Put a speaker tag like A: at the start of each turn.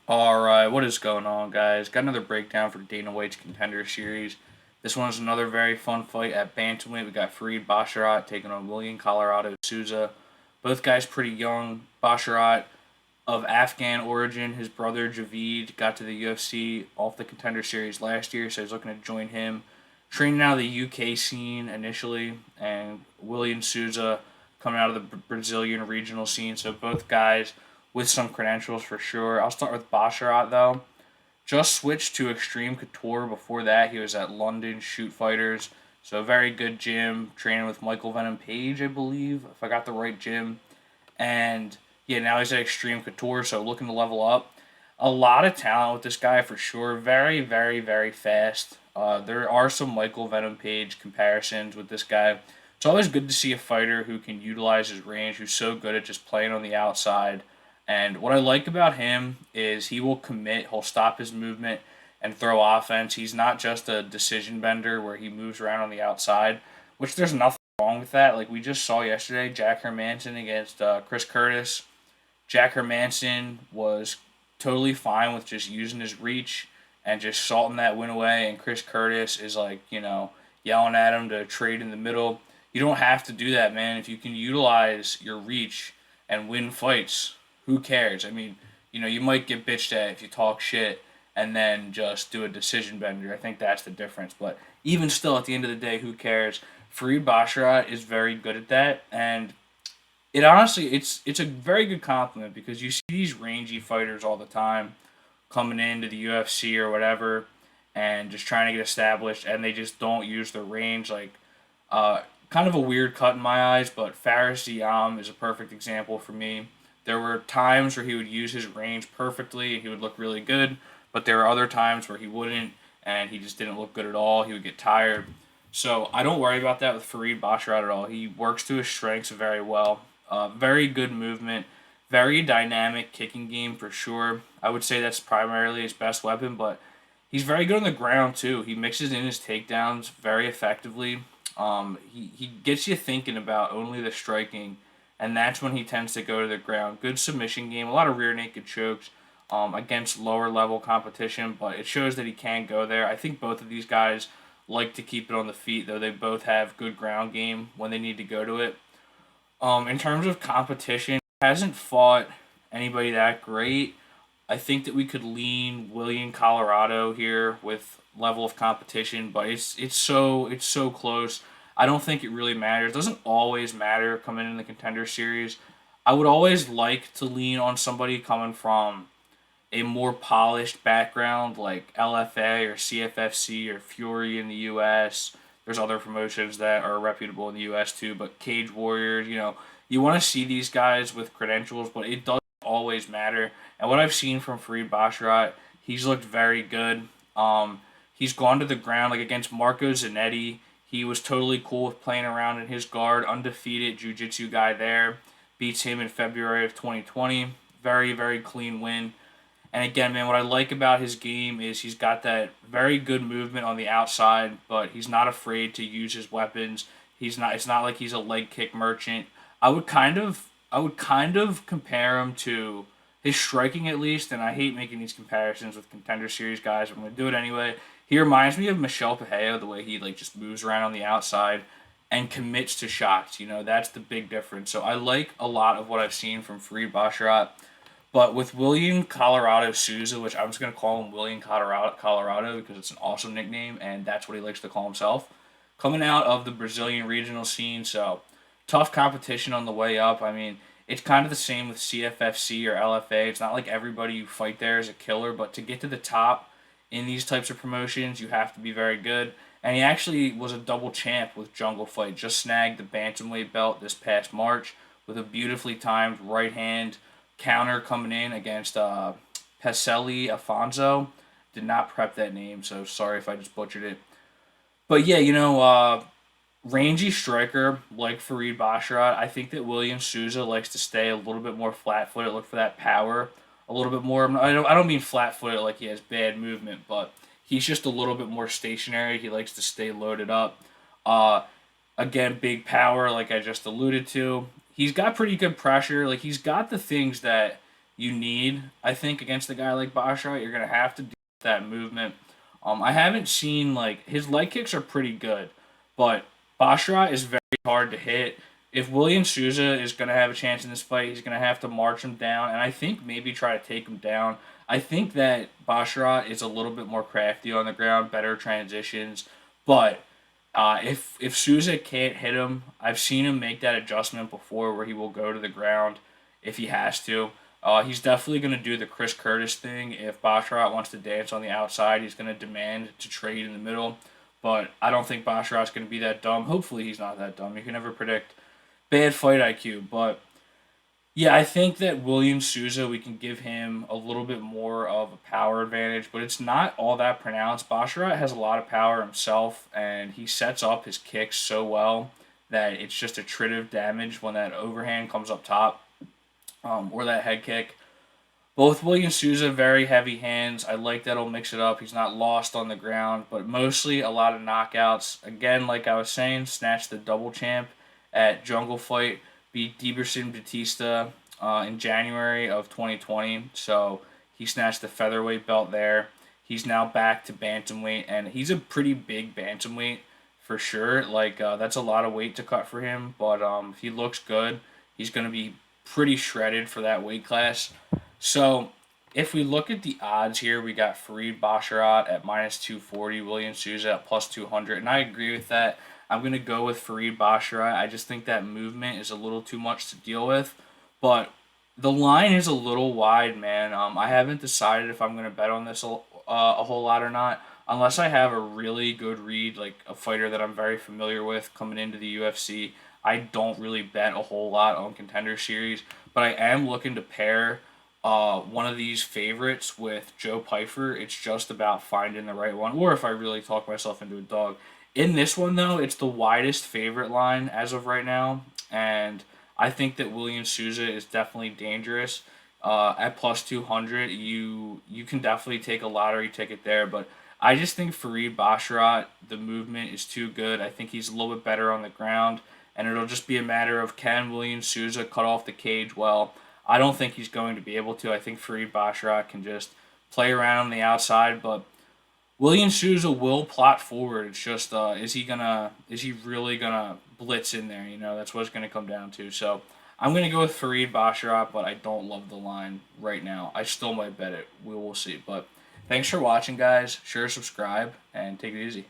A: All right, what is going on, guys? Got another breakdown for Dana White's Contender Series. This one is another very fun fight at bantamweight. We got Farid Basharat taking on Willian Souza. Both guys pretty young. Basharat of Afghan origin. His brother Javid got to the UFC off the Contender Series last year, so he's looking to join him. Training out of the UK scene initially, and Willian Souza coming out of the Brazilian regional scene. So both guys with some credentials for sure. I'll start with Basharat though. Just switched to Extreme Couture. Before that, he was at London Shoot Fighters. So a very good gym, training with Michael Venom Page, I believe, if I got the right gym. And yeah, now he's at Extreme Couture, so looking to level up. A lot of talent with this guy for sure. Very, very, very fast. There are some Michael Venom Page comparisons with this guy. It's always good to see a fighter who can utilize his range, who's so good at just playing on the outside. And what I like about him is he will commit, he'll stop his movement and throw offense. He's not just a decision bender where he moves around on the outside, which there's nothing wrong with that. Like we just saw yesterday, Jack Hermanson against Chris Curtis. Jack Hermanson was totally fine with just using his reach and just salting that win away. And Chris Curtis is like, yelling at him to trade in the middle. You don't have to do that, man. If you can utilize your reach and win fights, who cares? I mean, you might get bitched at if you talk shit and then just do a decision bender. I think that's the difference. But even still, at the end of the day, who cares? Farid Basharat is very good at that, and it honestly it's a very good compliment because you see these rangy fighters all the time coming into the UFC or whatever and just trying to get established and they just don't use their range like kind of a weird cut in my eyes, but Faris Diam is a perfect example for me. There were times where he would use his range perfectly and he would look really good, but there were other times where he wouldn't and he just didn't look good at all. He would get tired. So I don't worry about that with Farid Basharat at all. He works to his strengths very well. Very good movement, very dynamic kicking game for sure. I would say that's primarily his best weapon, but he's very good on the ground too. He mixes in his takedowns very effectively. He gets you thinking about only the striking, and that's when he tends to go to the ground. Good submission game, a lot of rear naked chokes against lower level competition, but it shows that he can go there. I think both of these guys like to keep it on the feet, though they both have good ground game when they need to go to it. In terms of competition, hasn't fought anybody that great. I think that we could lean William Colorado here with level of competition, but it's so close. I don't think it really matters. It doesn't always matter coming in the contender series. I would always like to lean on somebody coming from a more polished background like LFA or CFFC or Fury in the US. There's other promotions that are reputable in the US too, but Cage Warriors, you want to see these guys with credentials, but it doesn't always matter. And what I've seen from Farid Basharat, he's looked very good. He's gone to the ground like against Marco Zanetti. He was totally cool with playing around in his guard, undefeated jiu-jitsu guy there. Beats him in February of 2020. Very, very clean win. And again, man, what I like about his game is he's got that very good movement on the outside, but he's not afraid to use his weapons. He's not. It's not like he's a leg kick merchant. I would kind of compare him to his striking at least, and I hate making these comparisons with contender series guys, but I'm gonna do it anyway. He reminds me of Michel Pereira, the way he like just moves around on the outside and commits to shots. That's the big difference. So I like a lot of what I've seen from Farid Basharat. But with William Colorado Souza, which I'm just gonna call him William Colorado because it's an awesome nickname and that's what he likes to call himself. Coming out of the Brazilian regional scene, so tough competition on the way up. I mean, it's kind of the same with CFFC or LFA. It's not like everybody you fight there is a killer, but to get to the top in these types of promotions, you have to be very good. And he actually was a double champ with Jungle Fight. Just snagged the bantamweight belt this past March with a beautifully timed right hand counter coming in against Peseli Afonso. Did not prep that name, so sorry if I just butchered it. But yeah, rangy striker like Farid Basharat. I think that William Souza likes to stay a little bit more flat footed, look for that power a little bit more. I don't mean flat footed like he has bad movement, but he's just a little bit more stationary. He likes to stay loaded up. Uh, Again, big power, like I just alluded to. He's got pretty good pressure. Like he's got the things that you need, I think, against a guy like Basharat. You're going to have to do that movement. I haven't seen, like, his leg kicks are pretty good, but Basharat is very hard to hit. If Willian Souza is going to have a chance in this fight, he's going to have to march him down, and I think maybe try to take him down. I think that Basharat is a little bit more crafty on the ground, better transitions, but if Souza can't hit him, I've seen him make that adjustment before where he will go to the ground if he has to. He's definitely going to do the Chris Curtis thing. If Basharat wants to dance on the outside, he's going to demand to trade in the middle. But I don't think Basharat's going to be that dumb. Hopefully, he's not that dumb. You can never predict bad fight IQ. But yeah, I think that William Souza, we can give him a little bit more of a power advantage, but it's not all that pronounced. Basharat has a lot of power himself, and he sets up his kicks so well that it's just attritive damage when that overhand comes up top, or that head kick. Both William Souza, very heavy hands. I like that he'll mix it up. He's not lost on the ground, but mostly a lot of knockouts. Again, like I was saying, snatched the double champ at Jungle Fight, beat Deberson Batista in January of 2020. So he snatched the featherweight belt there. He's now back to bantamweight, and he's a pretty big bantamweight for sure. Like that's a lot of weight to cut for him, but if he looks good, he's going to be pretty shredded for that weight class. So if we look at the odds here, we got Farid Basharat at minus 240, William Souza at plus 200, and I agree with that. I'm going to go with Farid Basharat. I just think that movement is a little too much to deal with, but the line is a little wide, man. I haven't decided if I'm going to bet on this a whole lot or not, unless I have a really good read, like a fighter that I'm very familiar with coming into the UFC. I don't really bet a whole lot on Contender Series, but I am looking to pair one of these favorites with Joe Pyfer. It's just about finding the right one, or if I really talk myself into a dog. In this one, though, it's the widest favorite line as of right now, and I think that William Souza is definitely dangerous. At plus 200, you can definitely take a lottery ticket there, but I just think Farid Basharat, the movement is too good. I think he's a little bit better on the ground, and it'll just be a matter of can William Souza cut off the cage well. I don't think he's going to be able to. I think Farid Basharat can just play around on the outside, but William Souza will plot forward. It's just is he really gonna blitz in there? You know, that's what it's gonna come down to. So I'm gonna go with Farid Basharat, but I don't love the line right now. I still might bet it. We will see. But thanks for watching, guys. Sure, subscribe and take it easy.